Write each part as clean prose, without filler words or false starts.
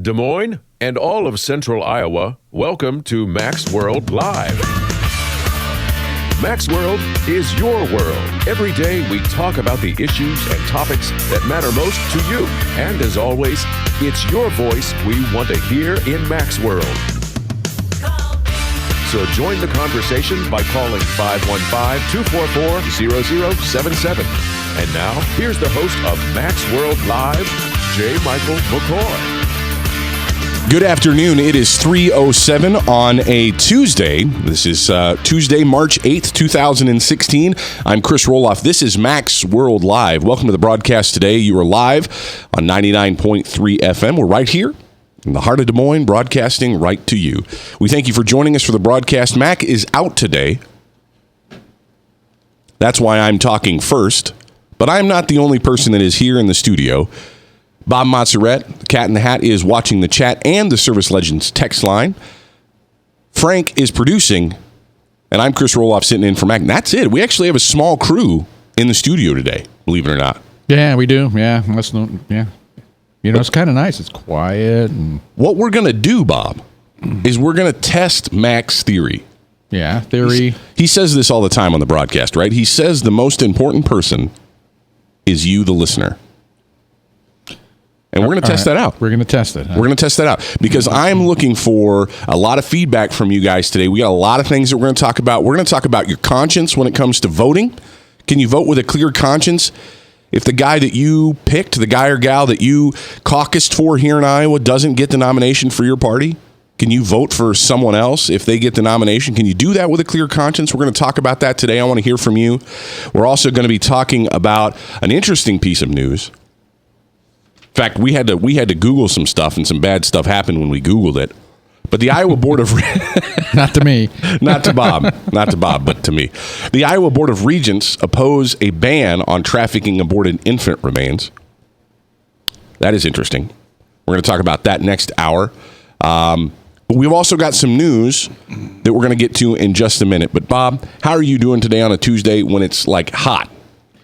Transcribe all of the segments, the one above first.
Des Moines, and all of Central Iowa, welcome to Mac's World Live. Mac's World is your world. Every day we talk about the issues and topics that matter most to you. And as always, it's your voice we want to hear in Mac's World. So join the conversation by calling 515-244-0077. And now, here's the host of Mac's World Live, J. Michael McCoy. Good afternoon. It is 3:07 on a Tuesday. This is Tuesday, March 8th, 2016. I'm Chris Roloff. This is Mac's World Live. Welcome to the broadcast today. You are live on 99.3 FM. We're right here in the heart of Des Moines, broadcasting right to you. We thank you for joining us for the broadcast. Mac is out today. That's why I'm talking first. But I'm not the only person that is here in the studio. Bob Mozzarette, the Cat in the Hat, is watching the chat and the Service Legends text line. Frank is producing, and I'm Chris Roloff sitting in for Mac. And that's it. We actually have a small crew in the studio today, believe it or not. Yeah, we do. Yeah, yeah. You know, it's kind of nice. It's quiet. And what we're going to do, Bob, is we're going to test Mac's theory. Yeah, theory. He says this all the time on the broadcast, right? He says the most important person is you, the listener. And we're going to test that out. We're going to test it. Huh? We're going to test that out because I'm looking for a lot of feedback from you guys today. We got a lot of things that we're going to talk about. We're going to talk about your conscience when it comes to voting. Can you vote with a clear conscience? If the guy that you picked, the guy or gal that you caucused for here in Iowa doesn't get the nomination for your party, can you vote for someone else if they get the nomination? Can you do that with a clear conscience? We're going to talk about that today. I want to hear from you. We're also going to be talking about an interesting piece of news. In fact, we had to Google some stuff, and some bad stuff happened when we Googled it. But the Iowa Board of not to me, not to Bob, but to me, the Iowa Board of Regents oppose a ban on trafficking aborted infant remains. That is interesting. We're going to talk about that next hour. But we've also got some news that we're going to get to in just a minute. But Bob, how are you doing today on a Tuesday when it's like hot?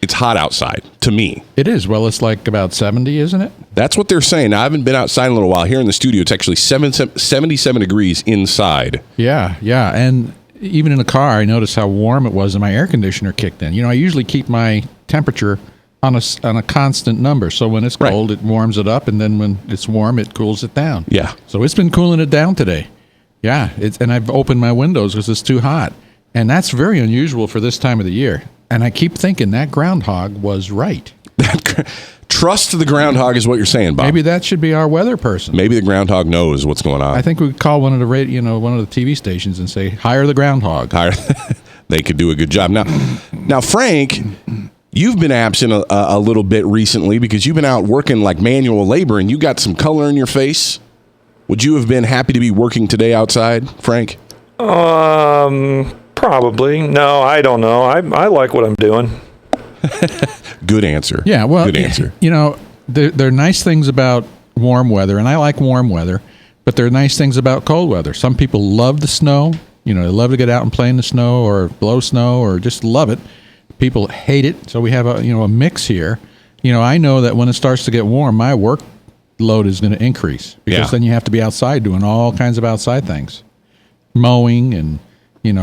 It's hot outside, to me. It is. Well, it's like about 70, isn't it? That's what they're saying. Now, I haven't been outside in a little while. Here in the studio, it's actually 77 degrees inside. Yeah. And even in the car, I noticed how warm it was and my air conditioner kicked in. You know, I usually keep my temperature on a constant number. So when it's cold, It warms it up, and then when it's warm, it cools it down. Yeah. So it's been cooling it down today. Yeah. And I've opened my windows because it's too hot. And that's very unusual for this time of the year. And I keep thinking that groundhog was right. Trust the groundhog is what you're saying, Bob. Maybe that should be our weather person. Maybe the groundhog knows what's going on. I think we could call one of the TV stations and say, hire the groundhog. They could do a good job. Now, Frank, you've been absent a little bit recently because you've been out working like manual labor, and you got some color in your face. Would you have been happy to be working today outside, Frank? Probably. No, I don't know. I like what I'm doing. Good answer. Yeah, well, good answer. You know, there are nice things about warm weather, and I like warm weather, but there are nice things about cold weather. Some people love the snow. You know, they love to get out and play in the snow or blow snow or just love it. People hate it. So we have a mix here. You know, I know that when it starts to get warm, my workload is going to increase because then you have to be outside doing all kinds of outside things, mowing and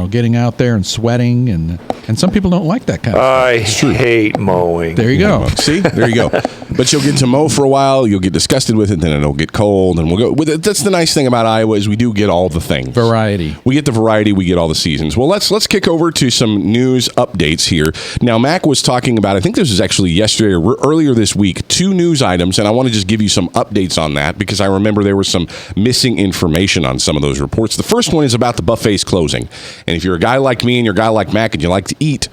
getting out there and sweating, and some people don't like that kind of stuff. I hate mowing. There you go. See? There you go. But you'll get to mow for a while, you'll get disgusted with it, then it'll get cold, and we'll go with it. That's the nice thing about Iowa is we do get all the things. Variety. We get the variety, we get all the seasons. Well, let's kick over to some news updates here. Now, Mac was talking about, I think this was actually yesterday or earlier this week, 2 news items, and I want to just give you some updates on that because I remember there was some missing information on some of those reports. The first one is about the buffets closing. And if you're a guy like me and you're a guy like Mac and you like to eat,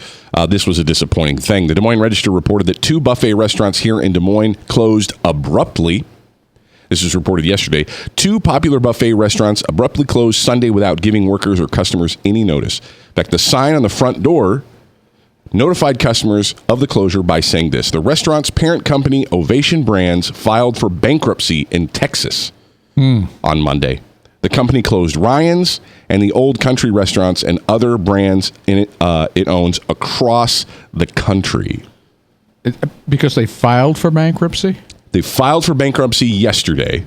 this was a disappointing thing. The Des Moines Register reported that 2 buffet restaurants here in Des Moines closed abruptly. This was reported yesterday. 2 popular buffet restaurants abruptly closed Sunday without giving workers or customers any notice. In fact, the sign on the front door notified customers of the closure by saying this: the restaurant's parent company, Ovation Brands, filed for bankruptcy in Texas on Monday. The company closed Ryan's and the Old Country restaurants and other brands it owns across the country. Because they filed for bankruptcy? They filed for bankruptcy yesterday.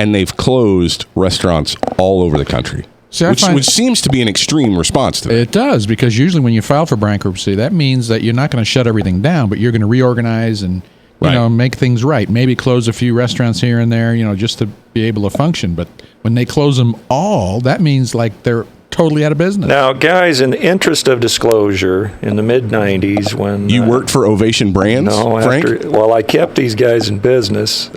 and they've closed restaurants all over the country. See, which seems to be an extreme response to that. It does, because usually when you file for bankruptcy, that means that you're not going to shut everything down, but you're going to reorganize and make things right. Maybe close a few restaurants here and there, just to be able to function. But when they close them all, that means like they're totally out of business. Now, guys, in the interest of disclosure, in the mid-'90s when... You worked for Ovation Brands, Frank? I kept these guys in business.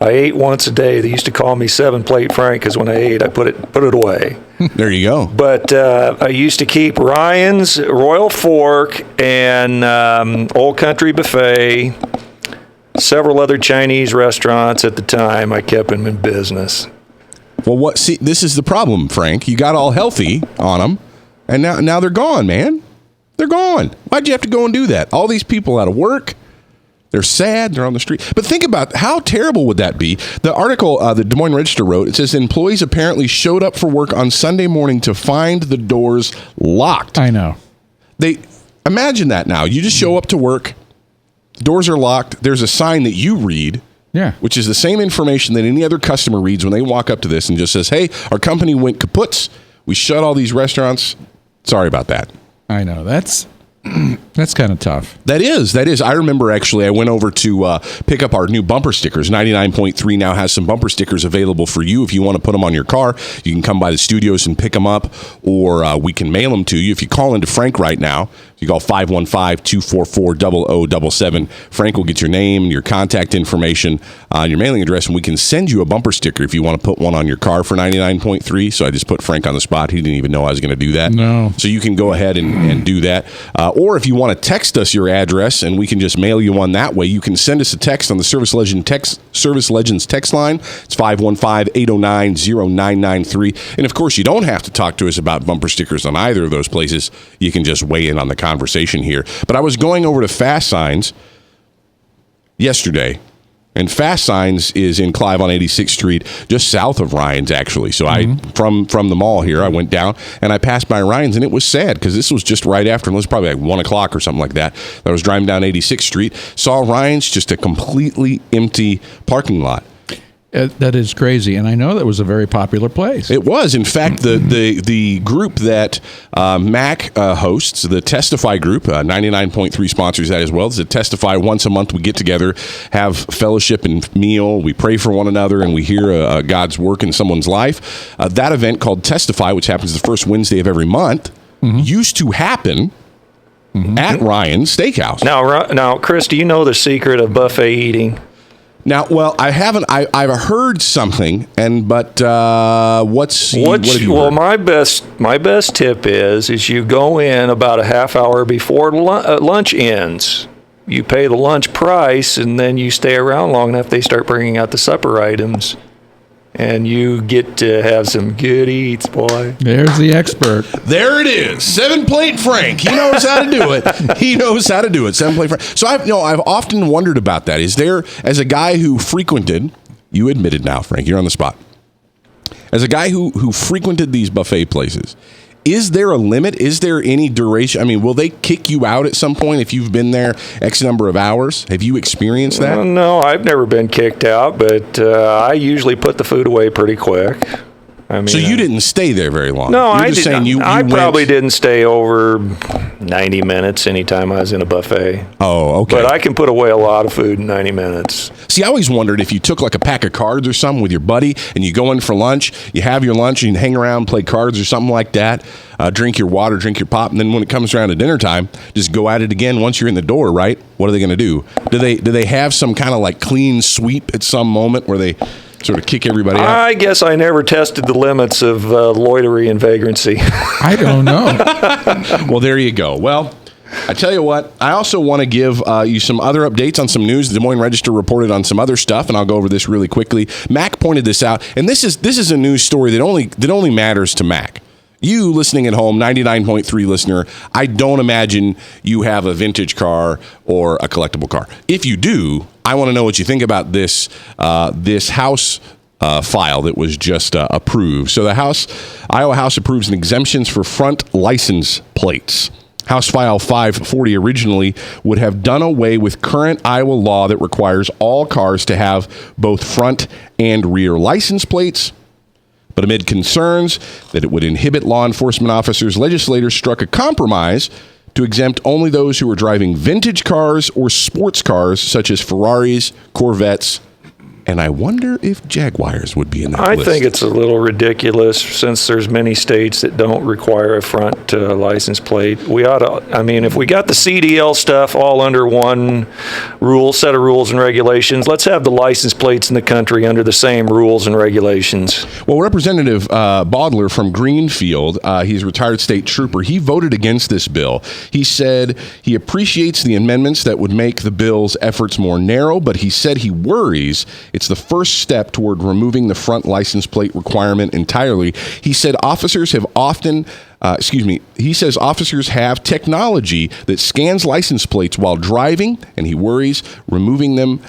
I ate once a day. They used to call me 7-Plate Frank because when I ate, I put it away. There you go. But I used to keep Ryan's, Royal Fork, and Old Country Buffet, several other Chinese restaurants at the time. I kept them in business. Well, see, this is the problem, Frank. You got all healthy on them, and now they're gone, man. They're gone. Why'd you have to go and do that? All these people out of work. They're sad. They're on the street. But think about how terrible would that be? The article the Des Moines Register wrote, it says employees apparently showed up for work on Sunday morning to find the doors locked. I know. Imagine that now. You just show up to work. The doors are locked. There's a sign that you read. Yeah. Which is the same information that any other customer reads when they walk up to this and just says, hey, our company went kaputs. We shut all these restaurants. Sorry about that. I know. That's kind of tough. That is. I remember actually I went over to pick up our new bumper stickers. 99.3 now has some bumper stickers available for you if you want to put them on your car. You can come by the studios and pick them up, or we can mail them to you. If you call into Frank right now, you call 515-244-0077. Frank will get your name, your contact information, your mailing address, and we can send you a bumper sticker if you want to put one on your car for 99.3. So I just put Frank on the spot. He didn't even know I was going to do that. No. So you can go ahead and do that. Or if you want to text us your address and we can just mail you one that way, you can send us a text on the Service Legends text line. It's 515-809-0993. And of course, you don't have to talk to us about bumper stickers on either of those places. You can just weigh in on the conversation here. But I was going over to Fast Signs yesterday, and Fast Signs is in Clive on 86th Street, just south of Ryan's, actually. So from the mall here, I went down and I passed by Ryan's, and it was sad because this was just right after, it was probably like 1 o'clock or something like that. I was driving down 86th Street, saw Ryan's, just a completely empty parking lot. That is crazy, and I know that was a very popular place. It was. In fact, the group that Mac hosts, the Testify group, 99.3 sponsors that as well. It's a Testify. Once a month we get together, have fellowship and meal. We pray for one another, and we hear God's work in someone's life. That event called Testify, which happens the first Wednesday of every month, used to happen at Ryan's Steakhouse. Now, Chris, do you know the secret of buffet eating? Now, well, I haven't. I've heard something, what have you heard? My best tip is you go in about a half hour before lunch ends. You pay the lunch price, and then you stay around long enough. They start bringing out the supper items, and you get to have some good eats, boy. There's the expert. There it is. 7-Plate Frank. He knows how to do it. 7-Plate Frank. So I've often wondered about that. Is there, as a guy who frequented, you admitted now, Frank, you're on the spot. As a guy who frequented these buffet places, is there a limit? Is there any duration? I mean, will they kick you out at some point if you've been there X number of hours? Have you experienced that? No, I've never been kicked out, but I usually put the food away pretty quick. I mean, so you didn't stay there very long? No, I didn't. I probably didn't stay over 90 minutes anytime I was in a buffet. Oh, okay. But I can put away a lot of food in 90 minutes. See, I always wondered if you took like a pack of cards or something with your buddy and you go in for lunch, you have your lunch and you hang around, play cards or something like that, drink your water, drink your pop, and then when it comes around to dinner time, just go at it again once you're in the door, right? What are they going to do? Do they have some kind of like clean sweep at some moment where they sort of kick everybody out? I guess I never tested the limits of loitery and vagrancy. I don't know. Well, there you go. Well, I tell you what, I also want to give you some other updates on some news. The Des Moines Register reported on some other stuff, and I'll go over this really quickly. Mac pointed this out, and this is a news story that only matters to Mac. You listening at home, 99.3 listener, I don't imagine you have a vintage car or a collectible car. If you do, I want to know what you think about this House file that was just approved. So the Iowa House approves an exemptions for front license plates. House File 540 originally would have done away with current Iowa law that requires all cars to have both front and rear license plates. But amid concerns that it would inhibit law enforcement officers, legislators struck a compromise to exempt only those who were driving vintage cars or sports cars such as Ferraris, Corvettes, and I wonder if Jaguars would be in that list. I think it's a little ridiculous since there's many states that don't require a front license plate. We ought to, I mean, if we got the CDL stuff all under one set of rules and regulations, let's have the license plates in the country under the same rules and regulations. Well, Representative Baudler from Greenfield, he's a retired state trooper, he voted against this bill. He said he appreciates the amendments that would make the bill's efforts more narrow, but he said he worries it's the first step toward removing the front license plate requirement entirely. He said officers have technology that scans license plates while driving, and he worries removing them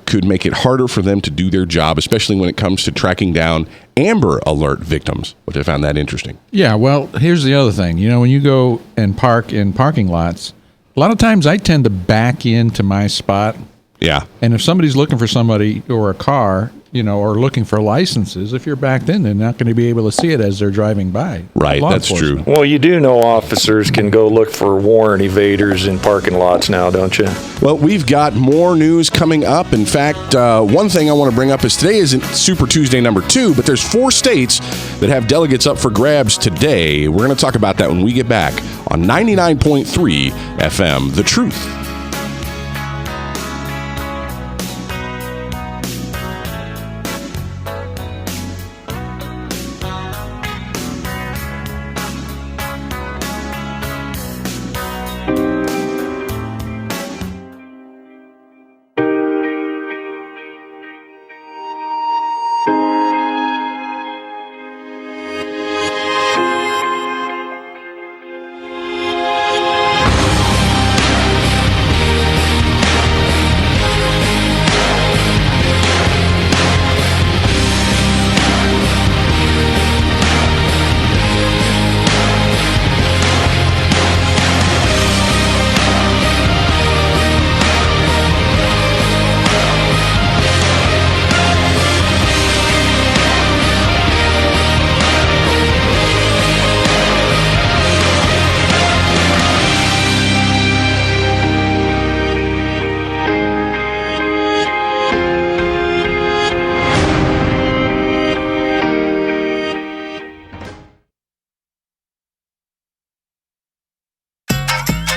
could make it harder for them to do their job, especially when it comes to tracking down Amber Alert victims, which I found that interesting. Yeah, well, here's the other thing. You know, when you go and park in parking lots, a lot of times I tend to back into my spot. Yeah. And if somebody's looking for somebody or a car, you know, or looking for licenses, if you're backed in, they're not going to be able to see it as they're driving by. Right, that's true. Well, you do know officers can go look for warrant evaders in parking lots now, don't you? Well, we've got more news coming up. In fact, one thing I want to bring up is today isn't Super Tuesday number 2, but there's 4 states that have delegates up for grabs today. We're going to talk about that when we get back on 99.3 FM, The Truth.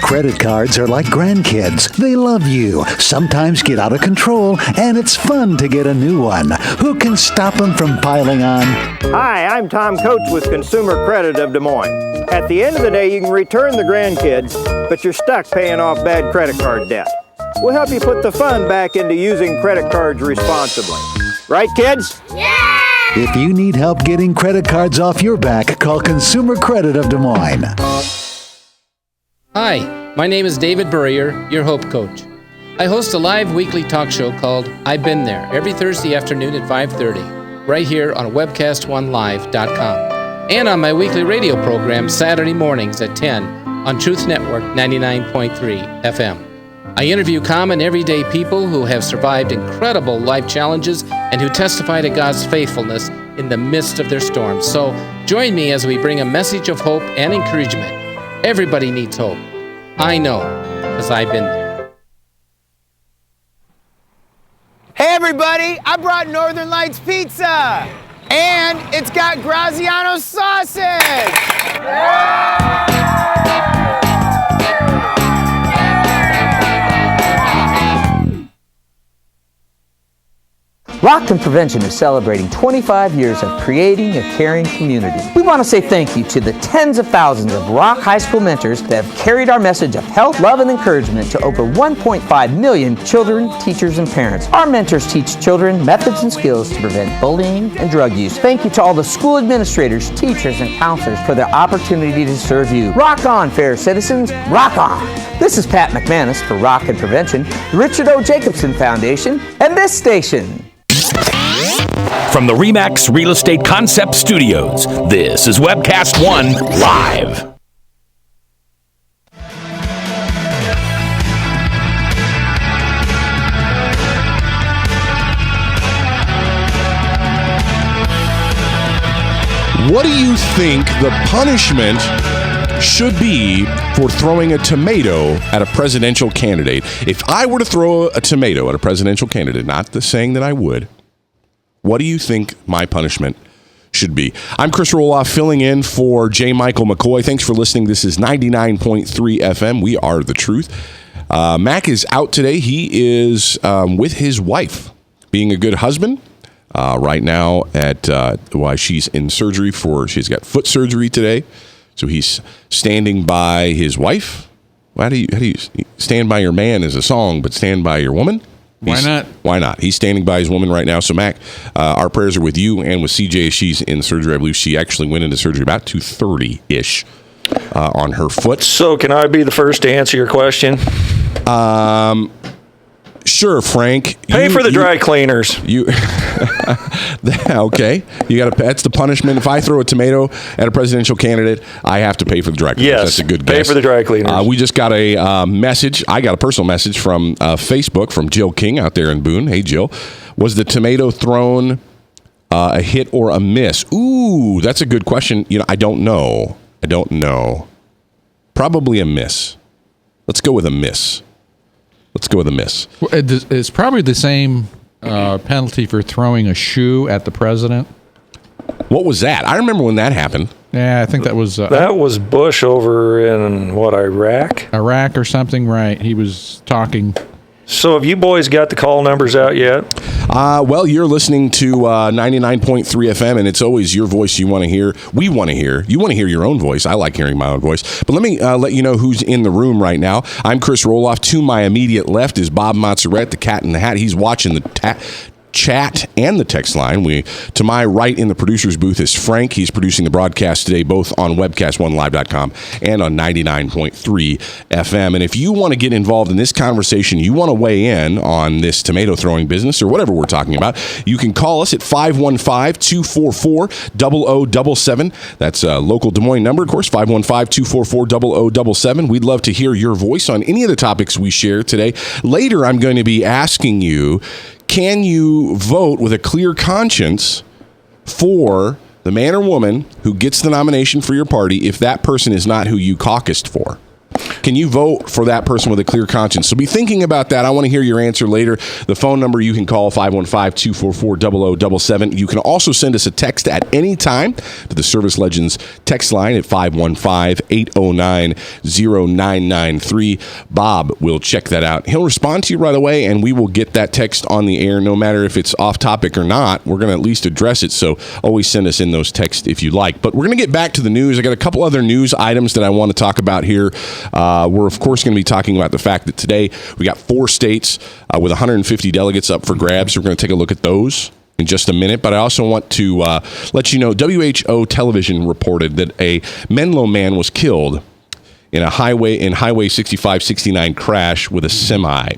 Credit cards are like grandkids. They love you, sometimes get out of control, and it's fun to get a new one. Who can stop them from piling on? Hi, I'm Tom Coates with Consumer Credit of Des Moines. At the end of the day, you can return the grandkids, but you're stuck paying off bad credit card debt. We'll help you put the fun back into using credit cards responsibly. Right, kids? Yeah! If you need help getting credit cards off your back, call Consumer Credit of Des Moines. Hi, my name is David Burrier, your Hope Coach. I host a live weekly talk show called I've Been There every Thursday afternoon at 5:30, right here on webcast1live.com, and on my weekly radio program Saturday mornings at 10 on Truth Network 99.3 FM. I interview common everyday people who have survived incredible life challenges and who testify to God's faithfulness in the midst of their storms. So join me as we bring a message of hope and encouragement. Everybody needs hope. I know, because I've been there. Hey everybody, I brought Northern Lights Pizza! And it's got Graziano sausage! Rock and Prevention is celebrating 25 years of creating a caring community. We want to say thank you to the tens of thousands of Rock High School mentors that have carried our message of health, love, and encouragement to over 1.5 million children, teachers, and parents. Our mentors teach children methods and skills to prevent bullying and drug use. Thank you to all the school administrators, teachers, and counselors for their opportunity to serve you. Rock on, fair citizens. Rock on. This is Pat McManus for Rock and Prevention, the Richard O. Jacobson Foundation, and this station. From the RE/MAX Real Estate Concept Studios, this is Webcast 1 Live. What do you think the punishment should be for throwing a tomato at a presidential candidate? If I were to throw a tomato at a presidential candidate, not the saying that I would, what do you think my punishment should be? I'm Chris Roloff filling in for J. Michael McCoy. Thanks for listening. This is 99.3 FM. We are the truth. Mac is out today. He is with his wife, being a good husband. Right now while she's in surgery she's got foot surgery today. So he's standing by his wife. How do you stand by your man is a song, but stand by your woman? Why not? Why not? He's standing by his woman right now. So, Mac, our prayers are with you and with CJ as she's in surgery. I believe she actually went into surgery about 2:30-ish on her foot. So, can I be the first to answer your question? Sure, Frank. Pay for the dry cleaners. Okay. You got to. That's the punishment. If I throw a tomato at a presidential candidate, I have to pay for the dry cleaners. Yes, that's a good pay guess. for the dry cleaners. We just got a message. I got a personal message from Facebook from Jill King out there in Boone. Hey, Jill. Was the tomato thrown a hit or a miss? Ooh, that's a good question. I don't know. Probably a miss. Let's go with a miss. Well, it's probably the same penalty for throwing a shoe at the president. What was that? I remember when that happened. Yeah, I think that was... that was Bush over in, Iraq? Iraq or something, right. He was talking... So have you boys got the call numbers out yet? Well, you're listening to 99.3 FM, and it's always your voice you want to hear. We want to hear. You want to hear your own voice. I like hearing my own voice. But let me let you know who's in the room right now. I'm Chris Roloff. To my immediate left is Bob Mozzarella, the cat in the hat. He's watching the chat and the text line. To my right in the producer's booth is Frank. He's producing the broadcast today, both on webcast1live.com and on 99.3 FM. And if you want to get involved in this conversation, you want to weigh in on this tomato throwing business or whatever we're talking about, you can call us at 515-244-0077. That's a local Des Moines number, of course, 515-244-0077. We'd love to hear your voice on any of the topics we share today. Later, I'm going to be asking you, can you vote with a clear conscience for the man or woman who gets the nomination for your party if that person is not who you caucused for? Can you vote for that person with a clear conscience? So be thinking about that. I want to hear your answer later. The phone number you can call, 515-244-0077. You can also send us a text at any time to the Service Legends text line at 515-809-0993. Bob will check that out. He'll respond to you right away, and we will get that text on the air no matter if it's off topic or not. We're going to at least address it, so always send us in those texts if you like. But we're going to get back to the news. I got a couple other news items that I want to talk about here. We're, of course, going to be talking about the fact that today we got 4 states with 150 delegates up for grabs. So we're going to take a look at those in just a minute. But I also want to let you know, WHO television reported that a Menlo man was killed in Highway 6569 crash with a semi.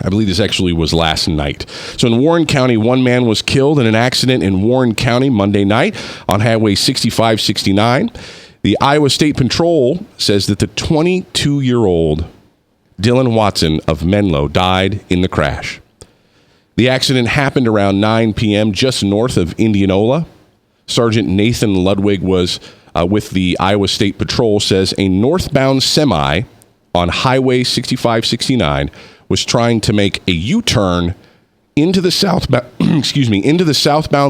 I believe this actually was last night. So in Warren County, one man was killed in an accident in Warren County Monday night on Highway 6569. The Iowa State Patrol says that the 22-year-old Dylan Watson of Menlo died in the crash. The accident happened around 9 p.m. just north of Indianola. Sergeant Nathan Ludwig was with the Iowa State Patrol, says a northbound semi on Highway 6569 was trying to make a U-turn into the southbound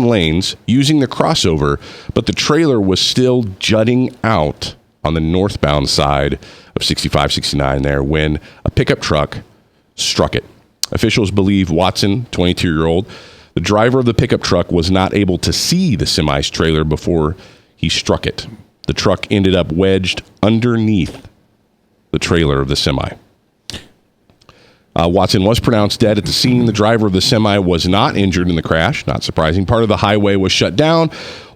lanes using the crossover, but the trailer was just jutting out on the northbound side of 6569 there when a pickup truck struck it. Officials believe Watson, 22-year-old, the driver of the pickup truck, was not able to see the semi's trailer before he struck it. The truck ended up wedged underneath the trailer of the semi. Watson was pronounced dead at the scene. The driver of the semi was not injured in the crash. Not surprising. Part of the highway was shut down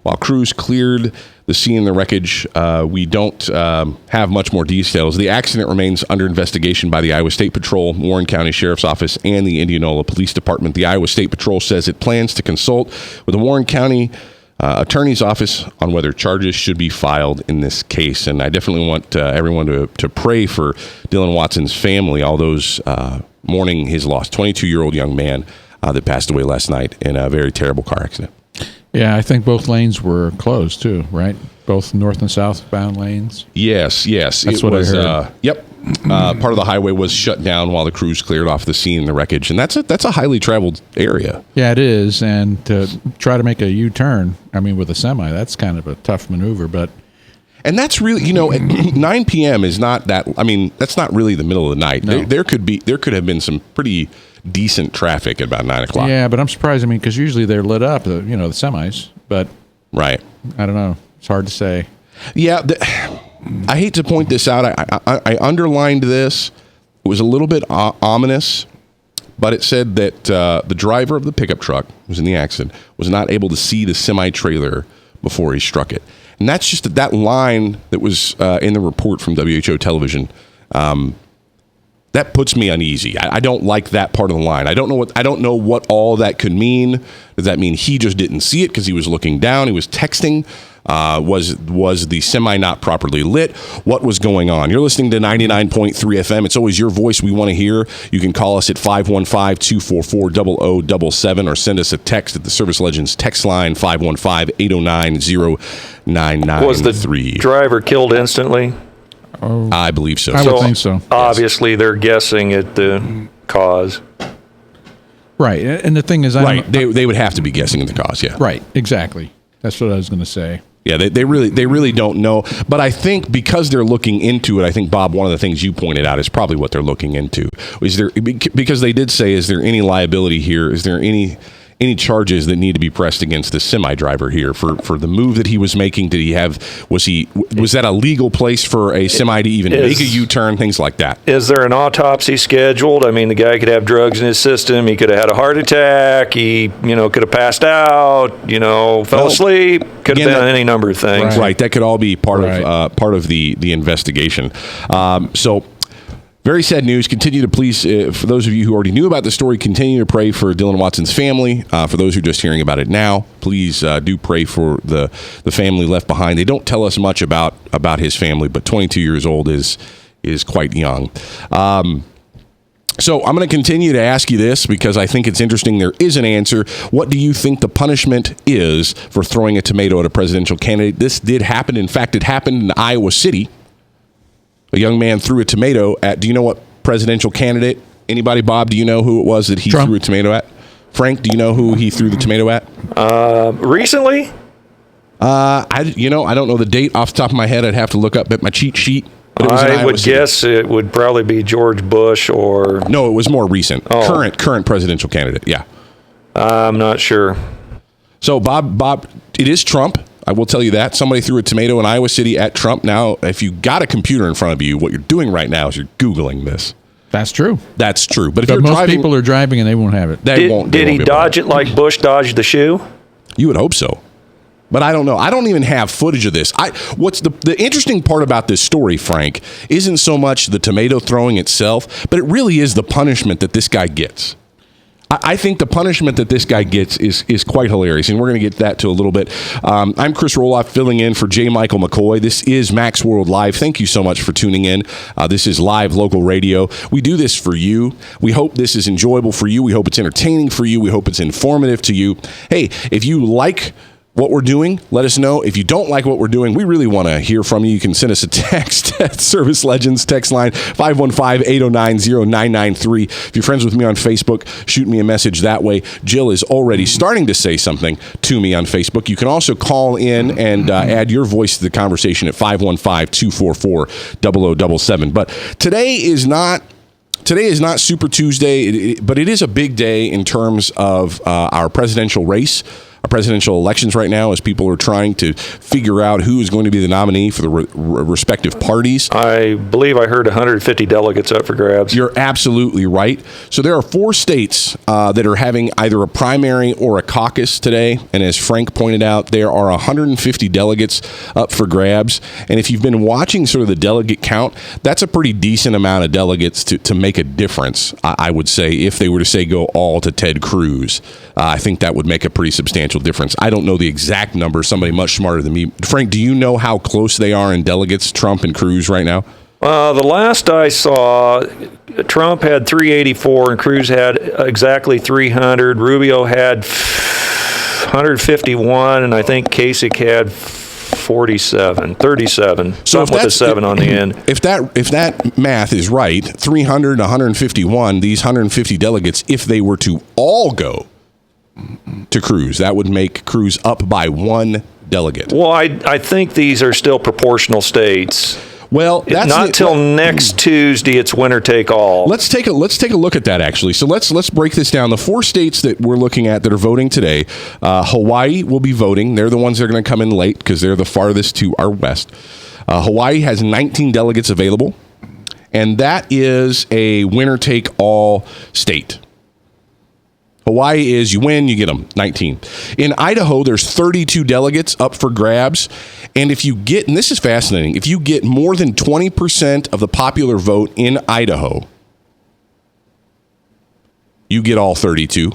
while crews cleared the scene and the wreckage. We don't have much more details. The accident remains under investigation by the Iowa State Patrol, Warren County Sheriff's Office, and the Indianola Police Department. The Iowa State Patrol says it plans to consult with the Warren County Attorney's Office on whether charges should be filed in this case. And I definitely want everyone to pray for Dylan Watson's family, all those mourning his loss. 22-year-old young man that passed away last night in a very terrible car accident. Yeah, I think both lanes were closed too, right? Both north and southbound lanes. Yes. That's what I heard. Yep. Part of the highway was shut down while the crews cleared off the scene and the wreckage, and that's a highly traveled area. Yeah, it is. And to try to make a U-turn, I mean, with a semi, that's kind of a tough maneuver. And that's really, at 9 p.m. is not that. I mean, that's not really the middle of the night. No. There could have been some pretty decent traffic at about 9 o'clock. Yeah, but I'm surprised. I mean, because usually they're lit up, the semis. But right, I don't know. It's hard to say. Yeah, I hate to point this out. I underlined this. It was a little bit ominous, but it said that the driver of the pickup truck who was in the accident was not able to see the semi-trailer before he struck it. And that's just that line that was in the report from WHO television. That puts me uneasy. I don't like that part of the line. I don't know what all that could mean. Does that mean he just didn't see it because he was looking down? He was texting. Was the semi not properly lit? What was going on? You're listening to 99.3 FM. It's always your voice we want to hear. You can call us at 515-244-0077 or send us a text at the Service Legends text line 515-809-0993. Was the driver killed instantly? Oh, I believe so. I would think so. Obviously, they're guessing at the cause. Right. And the thing is, they would have to be guessing at the cause, yeah. Right, exactly. That's what I was going to say. Yeah, they really don't know. But I think because they're looking into it, I think, Bob, one of the things you pointed out is probably what they're looking into. Because they did say, is there any liability here? Is there any charges that need to be pressed against the semi driver here for the move that he was making? Did he have, was that a legal place for a semi to even make a U-turn, things like that? Is there an autopsy scheduled? I mean, the guy could have drugs in his system. He could have had a heart attack. He, could have passed out, fell asleep. Could have been any number of things. Right. That could all be part of the investigation. So very sad news. Continue to please, for those of you who already knew about the story, continue to pray for Dylan Watson's family. For those who are just hearing about it now, please do pray for the family left behind. They don't tell us much about his family, but 22 years old is quite young. So I'm going to continue to ask you this because I think it's interesting. There is an answer. What do you think the punishment is for throwing a tomato at a presidential candidate? This did happen. In fact, it happened in Iowa City. A young man threw a tomato at, do you know what presidential candidate? Anybody, Bob, do you know who it was that he Trump. threw a tomato at? Frank, do you know who he threw the tomato at? Recently? I don't know the date off the top of my head. I'd have to look up at my cheat sheet. But it was in I Iowa would City. guess it would probably be George Bush or... No, it was more recent. Oh. Current presidential candidate, yeah. I'm not sure. So, Bob, it is Trump. I will tell you that. Somebody threw a tomato in Iowa City at Trump. Now, if you got a computer in front of you, what you're doing right now is you're Googling this. That's true. That's true. But if But you're most driving, people are driving and they won't have it. Did he dodge it like Bush dodged the shoe? You would hope so. But I don't know. I don't even have footage of this. What's the interesting part about this story, Frank, isn't so much the tomato throwing itself, but it really is the punishment that this guy gets. I think the punishment that this guy gets is quite hilarious, and we're going to get that to a little bit. I'm Chris Roloff, filling in for J. Michael McCoy. This is Max World Live. Thank you so much for tuning in. This is live local radio. We do this for you. We hope this is enjoyable for you. We hope it's entertaining for you. We hope it's informative to you. Hey, if you like what we're doing, let us know. If you don't like what we're doing, we really want to hear from you. You can send us a text at Service Legends text line 515-809-0993. If you're friends with me on Facebook, shoot me a message that way. Jill is already starting to say something to me on Facebook. You can also call in and add your voice to the conversation at 515-244-0077. But today is not Super Tuesday, but it is a big day in terms of our presidential race. Our presidential elections right now, as people are trying to figure out who is going to be the nominee for the respective parties. I believe I heard 150 delegates up for grabs. You're absolutely right. So there are 4 states that are having either a primary or a caucus today. And as Frank pointed out, there are 150 delegates up for grabs. And if you've been watching sort of the delegate count, that's a pretty decent amount of delegates to make a difference, I would say, if they were to say go all to Ted Cruz. I think that would make a pretty substantial difference. I don't know the exact number. Somebody much smarter than me. Frank, do you know how close they are in delegates, Trump and Cruz, right now? The last I saw, Trump had 384 and Cruz had exactly 300. Rubio had 151, and I think Kasich had 37. So with a 7 on the end. If that math is right, 300 to 151, these 150 delegates, if they were to all go to Cruz, that would make Cruz up by 1 delegate. Well, I think these are still proportional states. Well, that's not till next Tuesday. It's winner take all. Let's take a look at that, actually. So let's break this down. The 4 states that we're looking at that are voting today, Hawaii will be voting. They're the ones that are going to come in late because they're the farthest to our west. Hawaii has 19 delegates available, and that is a winner take all state. Hawaii is you win, you get them, 19. In Idaho, there's 32 delegates up for grabs. And if you get, and this is fascinating, if you get more than 20% of the popular vote in Idaho, you get all 32.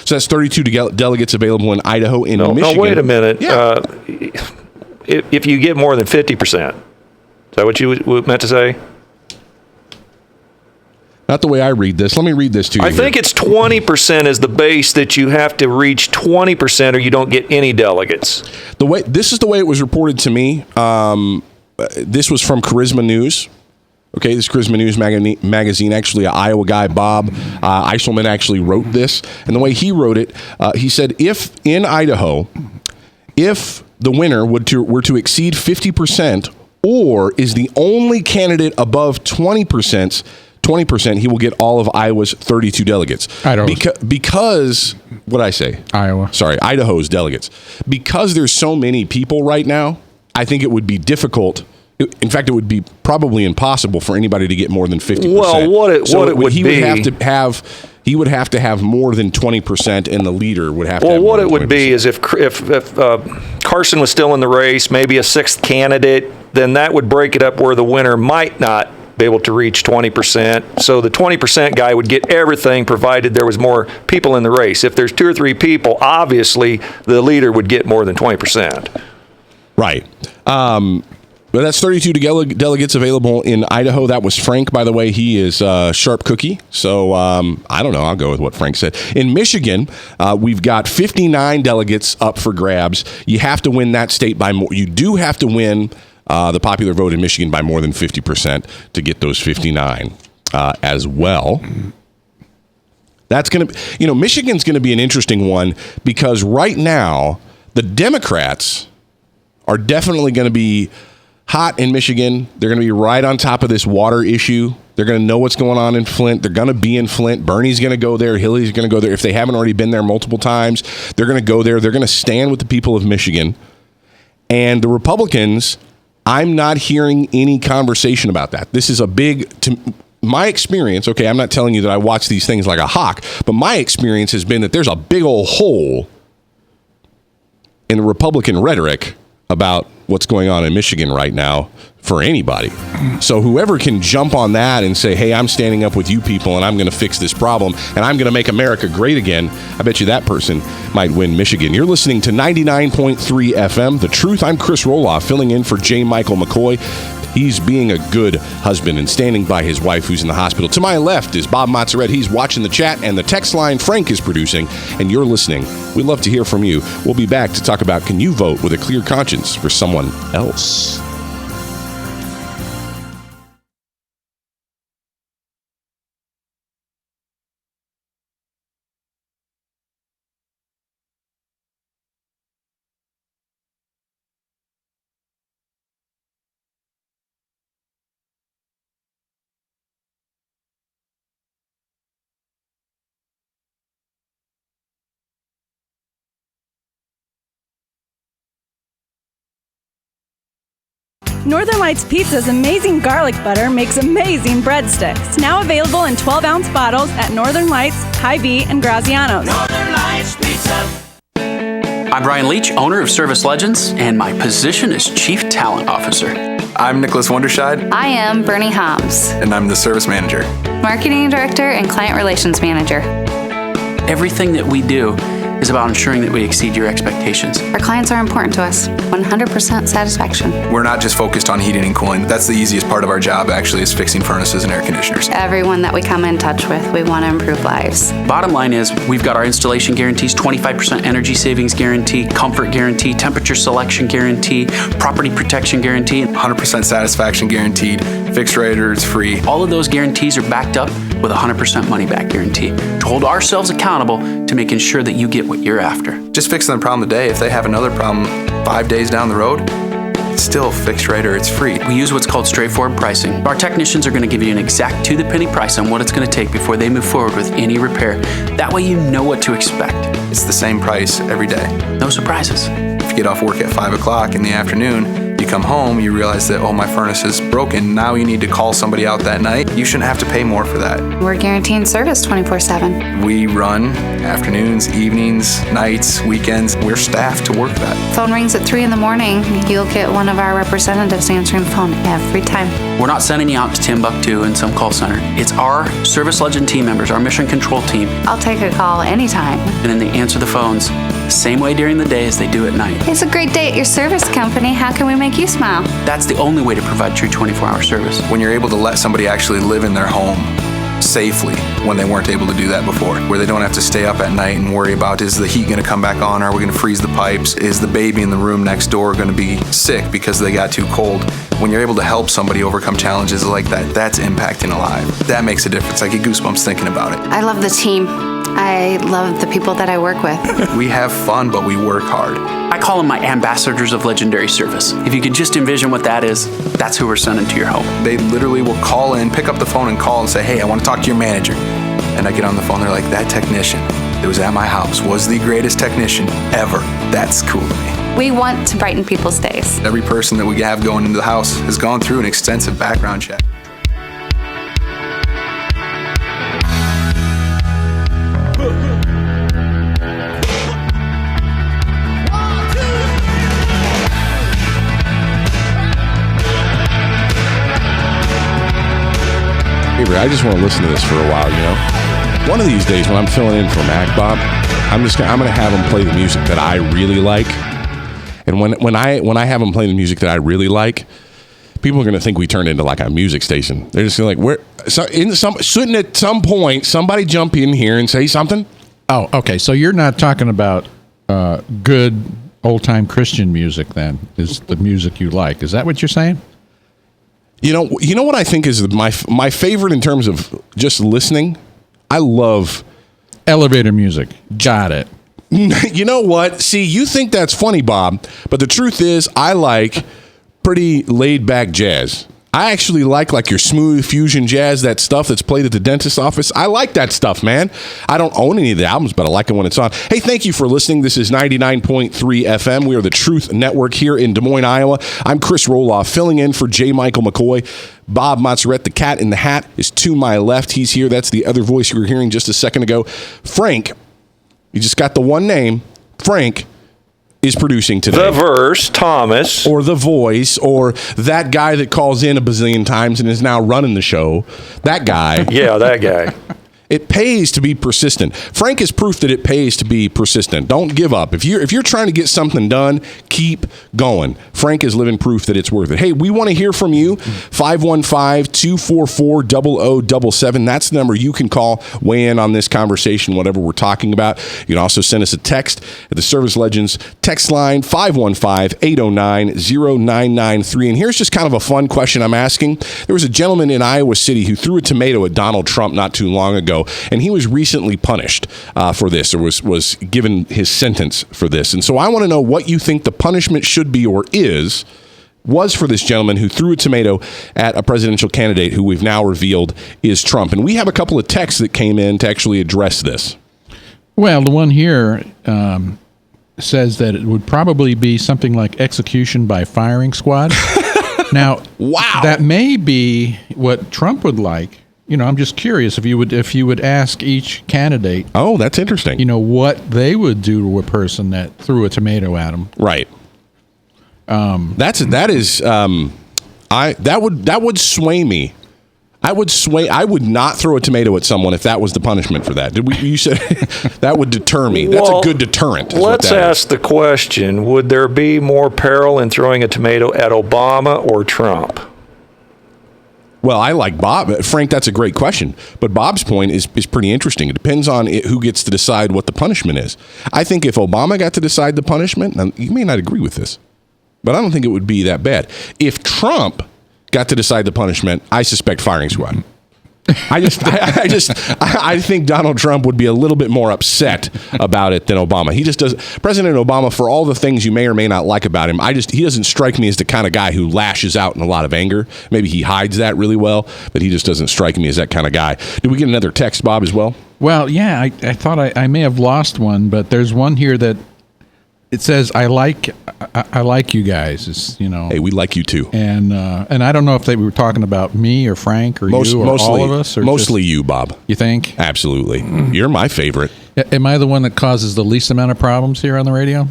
So that's 32 delegates available in Idaho. In Michigan. No, wait a minute. Yeah. If you get more than 50%, is that what you meant to say? Not the way I read this. Let me read this to you. I think it's 20% is the base that you have to reach 20% or you don't get any delegates. This is the way it was reported to me. This was from Charisma News. Okay, this Charisma News magazine, actually an Iowa guy, Bob Eiselman, actually wrote this. And the way he wrote it, he said, if in Idaho, if the winner were to exceed 50% or is the only candidate above 20%, he will get all of Iowa's 32 delegates. Because, what'd I say? Iowa. Sorry, Idaho's delegates. Because there's so many people right now, I think it would be difficult. In fact, it would be probably impossible for anybody to get more than 50%. Well, he would have to have more than 20%, and the leader would have to have more than 20%. What it would be is if Carson was still in the race, maybe a 6th candidate, then that would break it up where the winner might not be able to reach 20%. So the 20% guy would get everything provided there was more people in the race. If there's 2 or 3 people, obviously the leader would get more than 20%. Right. But that's 32 delegates available in Idaho. That was Frank, by the way. He is Sharp Cookie. So I don't know. I'll go with what Frank said. In Michigan, we've got 59 delegates up for grabs. You have to win that state by more. You do have to win the popular vote in Michigan by more than 50% to get those 59 as well. That's going to, Michigan's going to be an interesting one because right now the Democrats are definitely going to be hot in Michigan. They're going to be right on top of this water issue. They're going to know what's going on in Flint. They're going to be in Flint. Bernie's going to go there. Hillary's going to go there. If they haven't already been there multiple times, they're going to go there. They're going to stand with the people of Michigan. And the Republicans, I'm not hearing any conversation about that. This is a big, to my experience, okay, I'm not telling you that I watch these things like a hawk, but my experience has been that there's a big old hole in the Republican rhetoric about what's going on in Michigan right now for anybody. So whoever can jump on that and say, hey, I'm standing up with you people and I'm going to fix this problem and I'm going to make America great again, I bet you that person might win Michigan. You're listening to 99.3 FM, The Truth. I'm Chris Roloff, filling in for J. Michael McCoy. He's being a good husband and standing by his wife who's in the hospital. To my left is Bob Mozzarella. He's watching the chat and the text line Frank is producing, and you're listening. We'd love to hear from you. We'll be back to talk about, can you vote with a clear conscience for someone else? Northern Lights Pizza's amazing garlic butter makes amazing breadsticks. Now available in 12-ounce bottles at Northern Lights, Hy-Vee, and Graziano's. Northern Lights Pizza. I'm Brian Leach, owner of Service Legends, and my position is Chief Talent Officer. I'm Nicholas Wonderscheid. I am Bernie Hobbs. And I'm the Service Manager. Marketing Director and Client Relations Manager. Everything that we do is about ensuring that we exceed your expectations. Our clients are important to us. 100% satisfaction. We're not just focused on heating and cooling. That's the easiest part of our job, actually, is fixing furnaces and air conditioners. Everyone that we come in touch with, we want to improve lives. Bottom line is, we've got our installation guarantees, 25% energy savings guarantee, comfort guarantee, temperature selection guarantee, property protection guarantee. 100% satisfaction guaranteed, fixed rate or it's free. All of those guarantees are backed up with a 100% money back guarantee to hold ourselves accountable to making sure that you get what you're after. Just fixing the problem today. If they have another problem 5 days down the road, it's still fixed rate or it's free. We use what's called straightforward pricing. Our technicians are going to give you an exact to-the-penny price on what it's going to take before they move forward with any repair. That way you know what to expect. It's the same price every day. No surprises. If you get off work at 5 o'clock in the afternoon, you come home, you realize that, oh, my furnace is broken. Now you need to call somebody out that night. You shouldn't have to pay more for that. We're guaranteeing service 24/7. We run afternoons, evenings, nights, weekends. We're staffed to work that. Phone rings at 3 in the morning. You'll get one of our representatives answering the phone every time. We're not sending you out to Timbuktu in some call center. It's our Service Legend team members, our mission control team. I'll take a call anytime. And then they answer the phones the same way during the day as they do at night. It's a great day at your service company. How can we make you smile? That's the only way to provide true 24-hour service. When you're able to let somebody actually live in their home safely when they weren't able to do that before, where they don't have to stay up at night and worry about, is the heat going to come back on? Are we going to freeze the pipes? Is the baby in the room next door going to be sick because they got too cold? When you're able to help somebody overcome challenges like that, that's impacting a life. That makes a difference. I get goosebumps thinking about it. I love the team. I love the people that I work with. We have fun, but we work hard. I call them my ambassadors of legendary service. If you could just envision what that is, that's who we're sending to your home. They literally will call in, pick up the phone and call and say, hey, I want to talk to your manager. And I get on the phone, they're like, that technician that was at my house was the greatest technician ever. That's cool to me. We want to brighten people's days. Every person that we have going into the house has gone through an extensive background check. I just want to listen to this for a while, you know. One of these days when I'm filling in for Mac Bob, I'm going to have him play the music that I really like. And when I have him play the music that I really like, people are going to think we turned into like a music station. They're just going to shouldn't at some point somebody jump in here and say something? Oh, okay. So you're not talking about good old-time Christian music then, is the music you like. Is that what you're saying? You know what I think is my favorite in terms of just listening? I love elevator music. Got it. You know what? See, you think that's funny, Bob, but the truth is I like pretty laid-back jazz. I actually like your smooth fusion jazz, that stuff that's played at the dentist's office. I like that stuff, man. I don't own any of the albums, but I like it when it's on. Hey, thank you for listening. This is 99.3 FM. We are the Truth Network here in Des Moines, Iowa. I'm Chris Roloff, filling in for J. Michael McCoy. Bob Montserrat, the cat in the hat, is to my left. He's here. That's the other voice you were hearing just a second ago. Frank, you just got the one name. Frank is producing today. The Verse, Thomas. Or The Voice, or that guy that calls in a bazillion times and is now running the show. That guy. Yeah, that guy. It pays to be persistent. Frank is proof that it pays to be persistent. Don't give up. If you're trying to get something done, keep going. Frank is living proof that it's worth it. Hey, we want to hear from you. 515-244-0077. That's the number you can call, weigh in on this conversation, whatever we're talking about. You can also send us a text at the Service Legends text line, 515-809-0993. And here's just kind of a fun question I'm asking. There was a gentleman in Iowa City who threw a tomato at Donald Trump not too long ago. And he was recently punished for this, or was given his sentence for this. And so I want to know what you think the punishment should be or was for this gentleman who threw a tomato at a presidential candidate who we've now revealed is Trump. And we have a couple of texts that came in to actually address this. Well, the one here says that it would probably be something like execution by firing squad. Now, wow, that may be what Trump would like. You know, I'm just curious if you would ask each candidate. Oh, that's interesting. You know what they would do to a person that threw a tomato at them. Right. That would sway me. I would not throw a tomato at someone if that was the punishment for that. You said that would deter me. That's a good deterrent. Let's ask the question, would there be more peril in throwing a tomato at Obama or Trump? Well, I like Bob. Frank, that's a great question. But Bob's point is pretty interesting. It depends on who gets to decide what the punishment is. I think if Obama got to decide the punishment, now you may not agree with this, but I don't think it would be that bad. If Trump got to decide the punishment, I suspect firing squad. I think Donald Trump would be a little bit more upset about it than Obama. He just does. President Obama, for all the things you may or may not like about him, he doesn't strike me as the kind of guy who lashes out in a lot of anger. Maybe he hides that really well, but he just doesn't strike me as that kind of guy. Did we get another text, Bob, as well? Well, yeah, I thought I may have lost one, but there's one here that it says, I like you guys. It's, hey, we like you too. And I don't know if they were talking about me or Frank or you or all of us. Or mostly you, Bob. You think? Absolutely. You're my favorite. Am I the one that causes the least amount of problems here on the radio?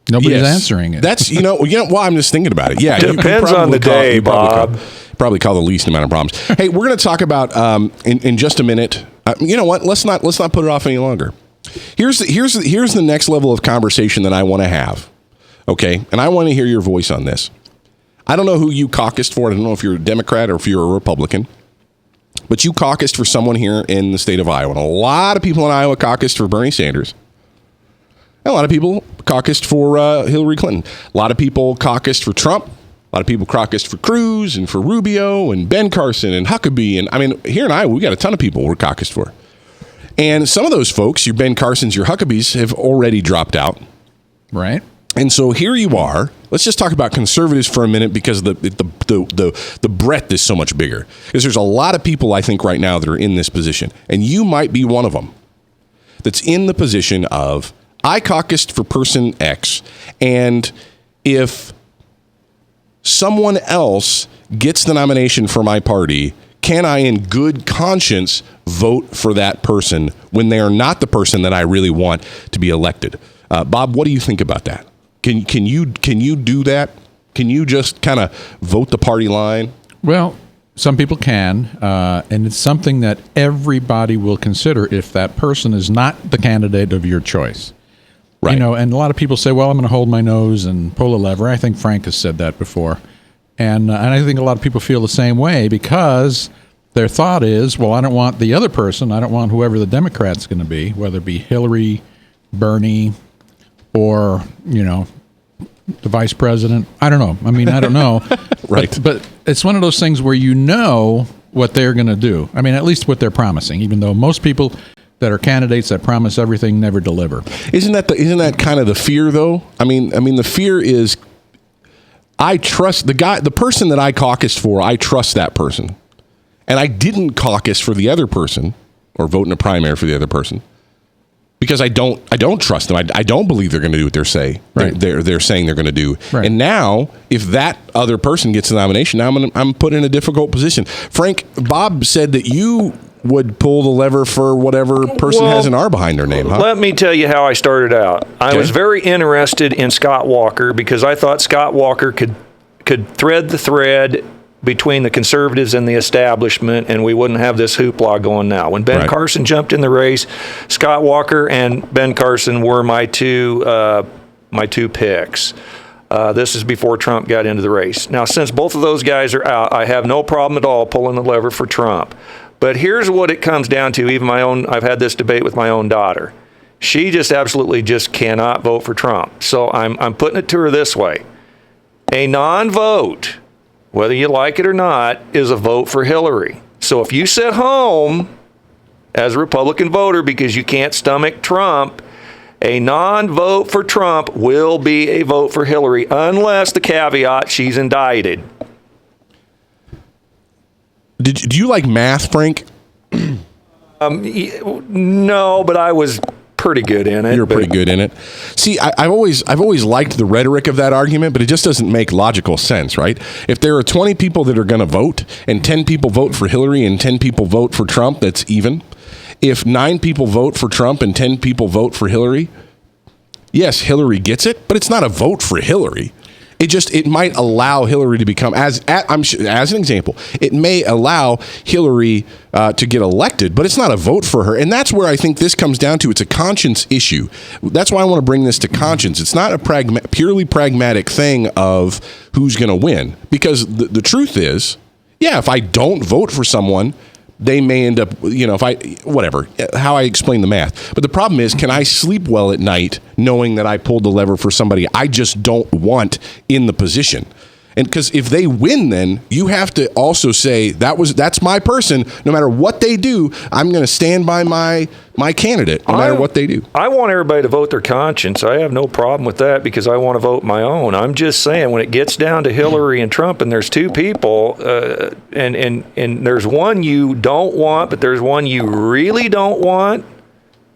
Nobody's answering it. That's, well, I'm just thinking about it. Yeah. Depends on the day, Bob. Probably call the least amount of problems. Hey, we're going to talk about, in just a minute, you know what? Let's not put it off any longer. Here's the next level of conversation that I want to have, okay? And I want to hear your voice on this. I don't know who you caucused for. I don't know if you're a Democrat or if you're a Republican, but you caucused for someone here in the state of Iowa. And a lot of people in Iowa caucused for Bernie Sanders. And a lot of people caucused for Hillary Clinton. A lot of people caucused for Trump. A lot of people caucused for Cruz and for Rubio and Ben Carson and Huckabee. And I mean, here in Iowa, we got a ton of people we're caucused for. And some of those folks, your Ben Carsons, your Huckabees, have already dropped out. Right. And so here you are. Let's just talk about conservatives for a minute because the breadth is so much bigger. Because there's a lot of people, I think, right now that are in this position. And you might be one of them that's in the position of, I caucused for person X. And if someone else gets the nomination for my party, can I, in good conscience, vote for that person when they are not the person that I really want to be elected? Bob, what do you think about that? Can you do that? Can you just kind of vote the party line? Well, some people can, and it's something that everybody will consider if that person is not the candidate of your choice. Right. And a lot of people say, well, I'm going to hold my nose and pull a lever. I think Frank has said that before. And I think a lot of people feel the same way because their thought is, well, I don't want the other person. I don't want whoever the Democrat's going to be, whether it be Hillary, Bernie, or, the vice president. I don't know. I mean, I don't know. Right. But it's one of those things where what they're going to do. I mean, at least what they're promising, even though most people that are candidates that promise everything never deliver. Isn't that kind of the fear, though? I mean, the fear is, I trust the person that I caucused for. I trust that person, and I didn't caucus for the other person or vote in a primary for the other person because I don't trust them. I don't believe they're going to do what they're saying they're going to do. Right. And now, if that other person gets the nomination, now I'm put in a difficult position. Frank, Bob said that you would pull the lever for whatever person has an R behind their name, huh? Let me tell you how I started out. I was very interested in Scott Walker because I thought Scott Walker could thread the thread between the conservatives and the establishment, and we wouldn't have this hoopla going now. When Ben Carson jumped in the race, Scott Walker and Ben Carson were my two picks. This is before Trump got into the race. Now, since both of those guys are out, I have no problem at all pulling the lever for Trump. But here's what it comes down to. I've had this debate with my own daughter. She just absolutely just cannot vote for Trump. So I'm putting it to her this way. A non-vote, whether you like it or not, is a vote for Hillary. So if you sit home as a Republican voter because you can't stomach Trump, a non-vote for Trump will be a vote for Hillary unless the caveat she's indicted. Do you like math, Frank? No, but I was pretty good in it. You're pretty good in it. See, I've always liked the rhetoric of that argument, but it just doesn't make logical sense, right? If there are 20 people that are going to vote, and 10 people vote for Hillary and 10 people vote for Trump, that's even. If 9 people vote for Trump and 10 people vote for Hillary, yes, Hillary gets it, but it's not a vote for Hillary. It might allow Hillary to become, as an example, it may allow Hillary to get elected, but it's not a vote for her. And that's where I think this comes down to. It's a conscience issue. That's why I want to bring this to conscience. It's not a purely pragmatic thing of who's going to win. Because the truth is, if I don't vote for someone, they may end up, how I explain the math. But the problem is, can I sleep well at night knowing that I pulled the lever for somebody I just don't want in the position? And because if they win, then you have to also say that's my person. No matter what they do, I'm going to stand by my candidate, no matter what they do. I want everybody to vote their conscience. I have no problem with that because I want to vote my own. I'm just saying, when it gets down to Hillary and Trump, and there's two people, and there's one you don't want, but there's one you really don't want.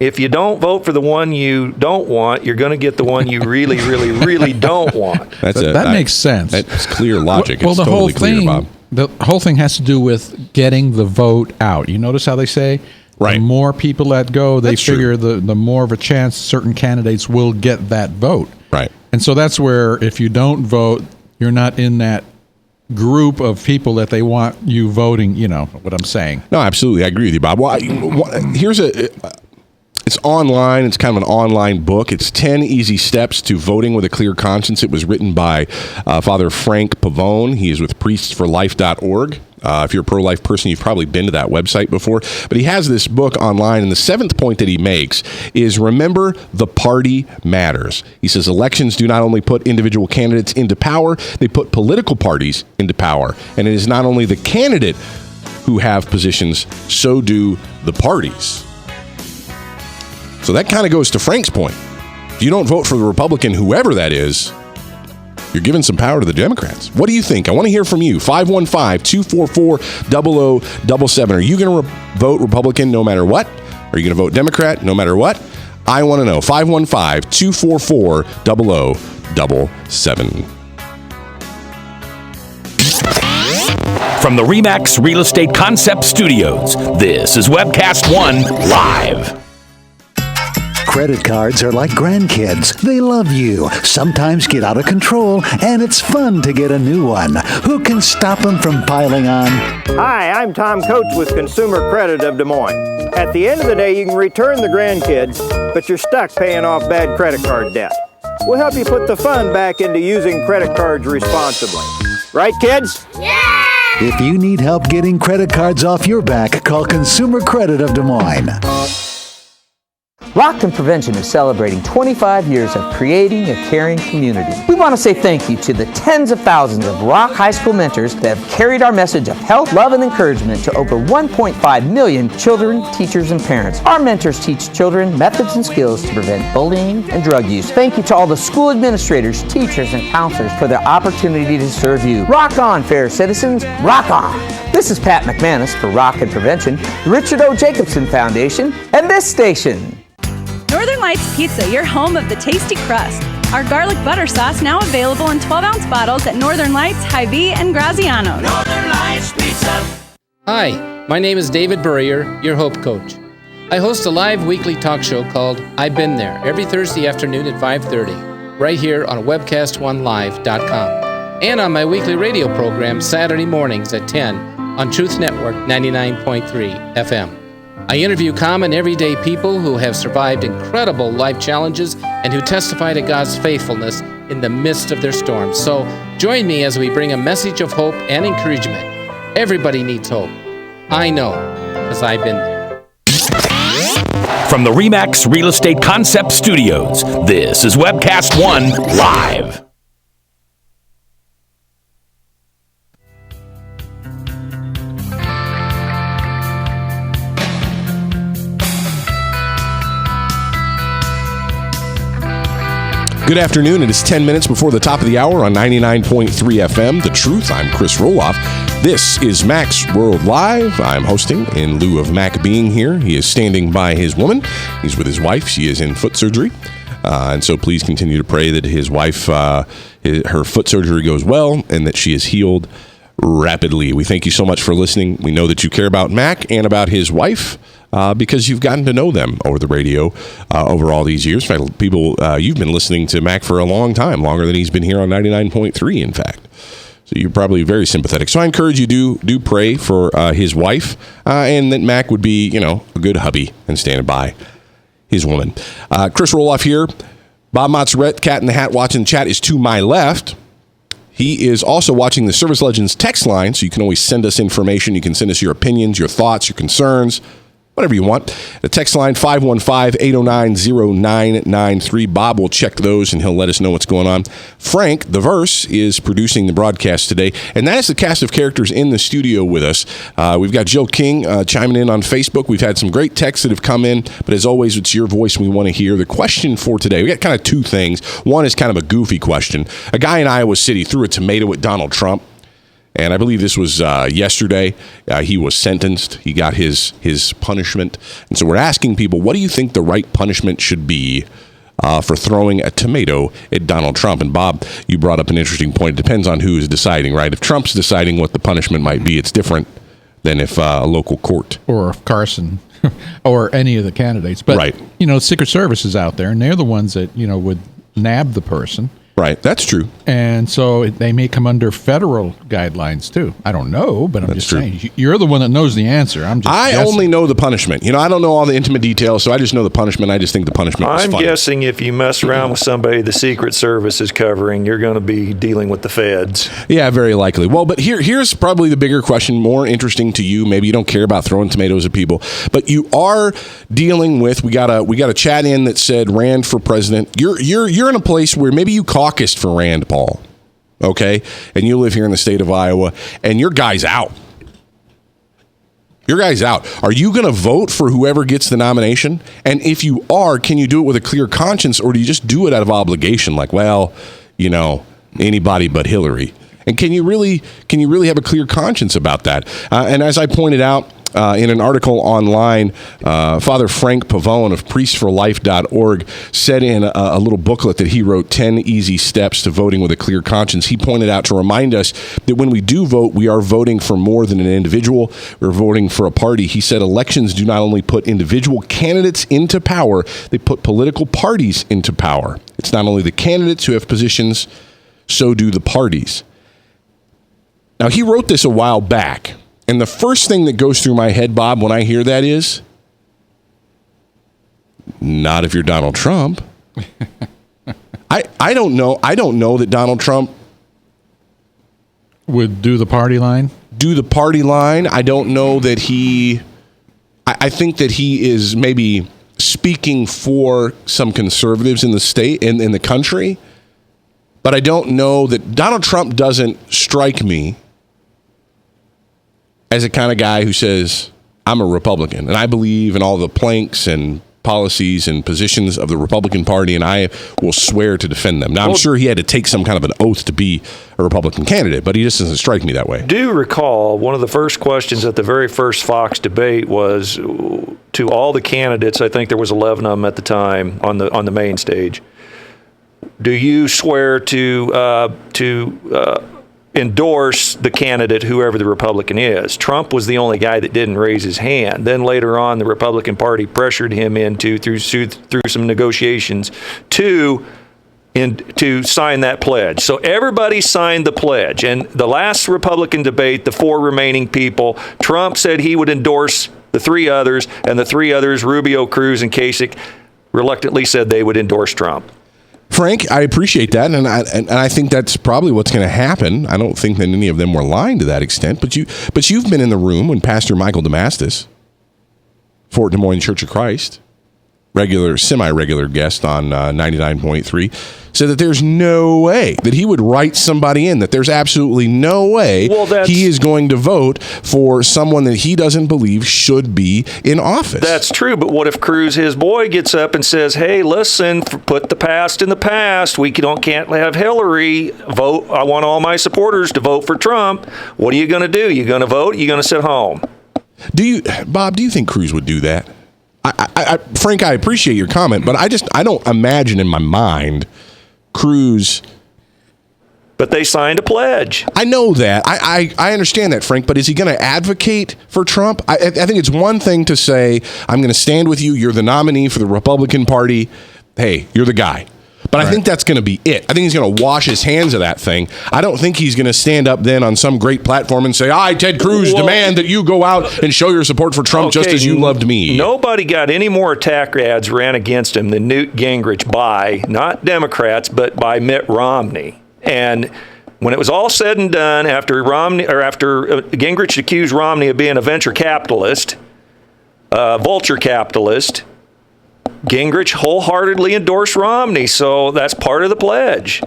If you don't vote for the one you don't want, you're going to get the one you really, really, really don't want. That makes sense. That's clear logic. Well, it's the totally whole thing, clear, Bob. The whole thing has to do with getting the vote out. You notice how they say, the more people that go, they figure the more of a chance certain candidates will get that vote. Right. And so that's where, if you don't vote, you're not in that group of people that they want you voting. You know what I'm saying? No, absolutely. I agree with you, Bob. Well, it's online. It's kind of an online book. It's 10 Easy Steps to Voting with a Clear Conscience. It was written by Father Frank Pavone. He is with priestsforlife.org. If you're a pro-life person, you've probably been to that website before. But he has this book online, and the 7th point that he makes is, remember, the party matters. He says elections do not only put individual candidates into power, they put political parties into power. And it is not only the candidate who have positions, so do the parties. So that kind of goes to Frank's point. If you don't vote for the Republican, whoever that is, you're giving some power to the Democrats. What do you think? I want to hear from you. 515-244-0077. Are you going to vote Republican no matter what? Are you going to vote Democrat no matter what? I want to know. 515-244-0077. From the RE/MAX Real Estate Concept Studios, this is Webcast One Live. Credit cards are like grandkids. They love you, sometimes get out of control, and it's fun to get a new one. Who can stop them from piling on? Hi, I'm Tom Coates with Consumer Credit of Des Moines. At the end of the day, you can return the grandkids, but you're stuck paying off bad credit card debt. We'll help you put the fun back into using credit cards responsibly. Right, kids? Yeah! If you need help getting credit cards off your back, call Consumer Credit of Des Moines. Rockton Prevention is celebrating 25 years of creating a caring community. We want to say thank you to the tens of thousands of Rock High School mentors that have carried our message of health, love, and encouragement to over 1.5 million children, teachers, and parents. Our mentors teach children methods and skills to prevent bullying and drug use. Thank you to all the school administrators, teachers, and counselors for their opportunity to serve you. Rock on, fair citizens. Rock on. This is Pat McManus for Rockton Prevention, the Richard O. Jacobson Foundation, and this station. Northern Lights Pizza, your home of the tasty crust. Our garlic butter sauce now available in 12-ounce bottles at Northern Lights, Hy-Vee, and Graziano's. Northern Lights Pizza. Hi, my name is David Burrier, your Hope Coach. I host a live weekly talk show called I've Been There every Thursday afternoon at 5:30, right here on webcast1live.com, and on my weekly radio program Saturday mornings at 10 on Truth Network 99.3 FM. I interview common, everyday people who have survived incredible life challenges and who testify to God's faithfulness in the midst of their storms. So join me as we bring a message of hope and encouragement. Everybody needs hope. I know, because I've been there. From the RE/MAX Real Estate Concept Studios, this is Webcast One Live. Good afternoon. It is 10 minutes before the top of the hour on 99.3 FM. The Truth. I'm Chris Roloff. This is Max World Live. I'm hosting in lieu of Mac being here. He is standing by his woman. He's with his wife. She is in foot surgery. And so please continue to pray that his wife, her foot surgery goes well and that she is healed rapidly. We thank you so much for listening. We know that you care about Mac and about his wife because you've gotten to know them over the radio over all these years. In fact, people, you've been listening to Mac for a long time, longer than he's been here on 99.3, in fact. So you're probably very sympathetic. So I encourage you do pray for his wife and that Mac would be, a good hubby and stand by his woman. Chris Roloff here. Bob Mozzarella, Cat in the Hat watching chat is to my left. He is also watching the Service Legends text line, so you can always send us information. You can send us your opinions, your thoughts, your concerns, whatever you want. The text line, 515-809-0993. Bob will check those, and he'll let us know what's going on. Frank, the Verse, is producing the broadcast today, and that is the cast of characters in the studio with us. We've got Jill King chiming in on Facebook. We've had some great texts that have come in, but as always, it's your voice we want to hear. The question for today, we got kind of two things. One is kind of a goofy question. A guy in Iowa City threw a tomato at Donald Trump. And I believe this was yesterday. He was sentenced. He got his punishment. And so we're asking people, what do you think the right punishment should be for throwing a tomato at Donald Trump? And Bob, you brought up an interesting point. It depends on who is deciding, right? If Trump's deciding what the punishment might be, it's different than if a local court. Or if Carson or any of the candidates. But, right. Secret Service is out there, and they're the ones that, would nab the person. Right, that's true. And so they may come under federal guidelines, too. I don't know, but I'm just saying. You're the one that knows the answer. I'm just guessing. Only know the punishment. I don't know all the intimate details, so I just know the punishment. I just think the punishment was funny. I'm guessing if you mess around with somebody the Secret Service is covering, you're going to be dealing with the feds. Yeah, very likely. Well, but here's probably the bigger question, more interesting to you. Maybe you don't care about throwing tomatoes at people, but you are dealing with. We got a chat in that said Rand for president. You're in a place where maybe you caucused for Rand Paul, okay, and you live here in the state of Iowa, and your guy's out. Your guy's out. Are you going to vote for whoever gets the nomination? And if you are, can you do it with a clear conscience, or do you just do it out of obligation? Like, well, anybody but Hillary. And can you really have a clear conscience about that? And as I pointed out in an article online, Father Frank Pavone of priestforlife.org said in a little booklet that he wrote, 10 Easy Steps to Voting with a Clear Conscience. He pointed out to remind us that when we do vote, we are voting for more than an individual. We're voting for a party. He said elections do not only put individual candidates into power, they put political parties into power. It's not only the candidates who have positions, so do the parties. Now, he wrote this a while back. And the first thing that goes through my head, Bob, when I hear that is, not if you're Donald Trump. I don't know. I don't know that Donald Trump would do the party line. I don't know that he. I think that he is maybe speaking for some conservatives in the state and in the country. But I don't know that Donald Trump doesn't strike me as a kind of guy who says, I'm a Republican, and I believe in all the planks and policies and positions of the Republican Party, and I will swear to defend them. Now, I'm sure he had to take some kind of an oath to be a Republican candidate, but he just doesn't strike me that way. Do recall, one of the first questions at the very first Fox debate was to all the candidates, I think there was 11 of them at the time on the main stage, do you swear to endorse the candidate, whoever the Republican is? Trump was the only guy that didn't raise his hand. Then later on, the Republican Party pressured him through some negotiations to sign that pledge. So everybody signed the pledge. And the last Republican debate, the four remaining people, Trump said he would endorse the three others, and the three others, Rubio, Cruz, and Kasich, reluctantly said they would endorse Trump. Frank, I appreciate that, and I think that's probably what's going to happen. I don't think that any of them were lying to that extent, but you've been in the room when Pastor Michael Damastis, Fort Des Moines Church of Christ, semi-regular guest on 99.3, said that there's no way that he would write somebody in, that there's absolutely no way he is going to vote for someone that he doesn't believe should be in office. That's true, but what if Cruz, his boy, gets up and says, hey, listen, put the past in the past. We can't have Hillary vote. I want all my supporters to vote for Trump. What are you going to do? You going to vote? You going to sit home? Bob, do you think Cruz would do that? Frank, I appreciate your comment, but I don't imagine in my mind Cruz But they signed a pledge. I know that. I understand that, Frank, but is he going to advocate for Trump? I think it's one thing to say, I'm going to stand with you. You're the nominee for the Republican Party. Hey, you're the guy. But I think that's going to be it. I think he's going to wash his hands of that thing. I don't think he's going to stand up then on some great platform and say, I, Ted Cruz, demand that you go out and show your support for Trump just as you loved me. Nobody got any more attack ads ran against him than Newt Gingrich by, not Democrats, but by Mitt Romney. And when it was all said and done, after Gingrich accused Romney of being a venture capitalist, vulture capitalist, Gingrich wholeheartedly endorsed Romney. So that's part of the pledge.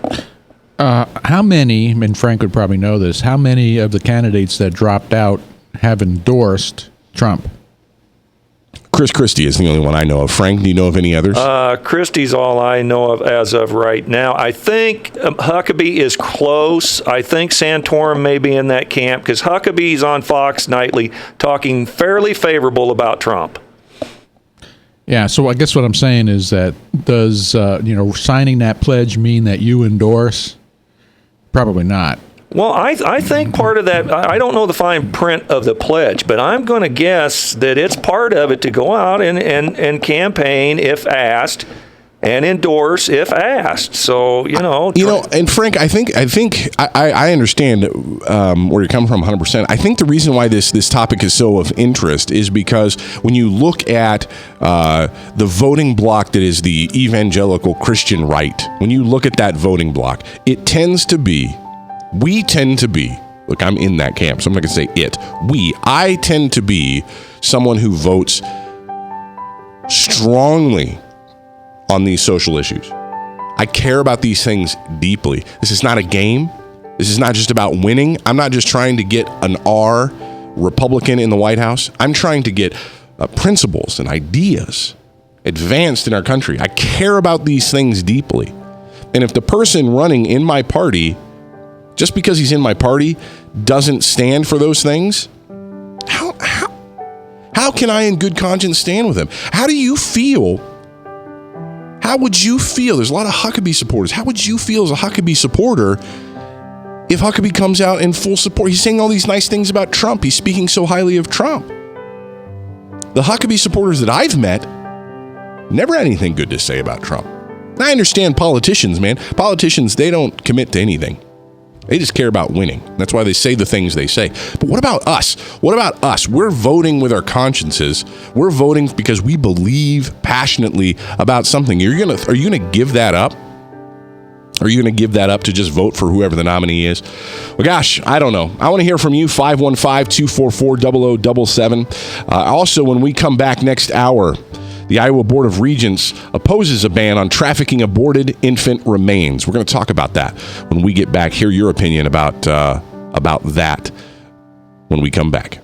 How many, and Frank would probably know this, how many of the candidates that dropped out have endorsed Trump? Chris Christie is the only one I know of. Frank, do you know of any others? Christie's all I know of as of right now. I think Huckabee is close. I think Santorum may be in that camp because Huckabee's on Fox nightly talking fairly favorable about Trump. Yeah, so I guess what I'm saying is that does signing that pledge mean that you endorse? Probably not. Well, I think part of that, I don't know the fine print of the pledge, but I'm going to guess that it's part of it to go out and campaign if asked and endorse if asked. So, and Frank, I think I understand where you're coming from 100%. I think the reason why this topic is so of interest is because when you look at the voting bloc that is the evangelical Christian right, when you look at that voting bloc, we tend to be, look, I'm in that camp, so I'm not going to say it. I tend to be someone who votes strongly on these social issues. I care about these things deeply. This is not a game. This is not just about winning. I'm not just trying to get an R Republican in the White House. I'm trying to get principles and ideas advanced in our country. I care about these things deeply. And if the person running in my party, just because he's in my party, doesn't stand for those things, how can I in good conscience stand with him? How do you feel? How would you feel? There's a lot of Huckabee supporters. How would you feel as a Huckabee supporter if Huckabee comes out in full support? He's saying all these nice things about Trump. He's speaking so highly of Trump. The Huckabee supporters that I've met never had anything good to say about Trump. And I understand politicians, man. Politicians, they don't commit to anything. They just care about winning. That's why they say the things they say. But what about us? What about us? We're voting with our consciences. We're voting because we believe passionately about something. Are you gonna give that up? Are you going to give that up to just vote for whoever the nominee is? Well, gosh, I don't know. I want to hear from you, 515-244-0077. Also, when we come back next hour, the Iowa Board of Regents opposes a ban on trafficking aborted infant remains. We're going to talk about that when we get back. Hear your opinion about that when we come back.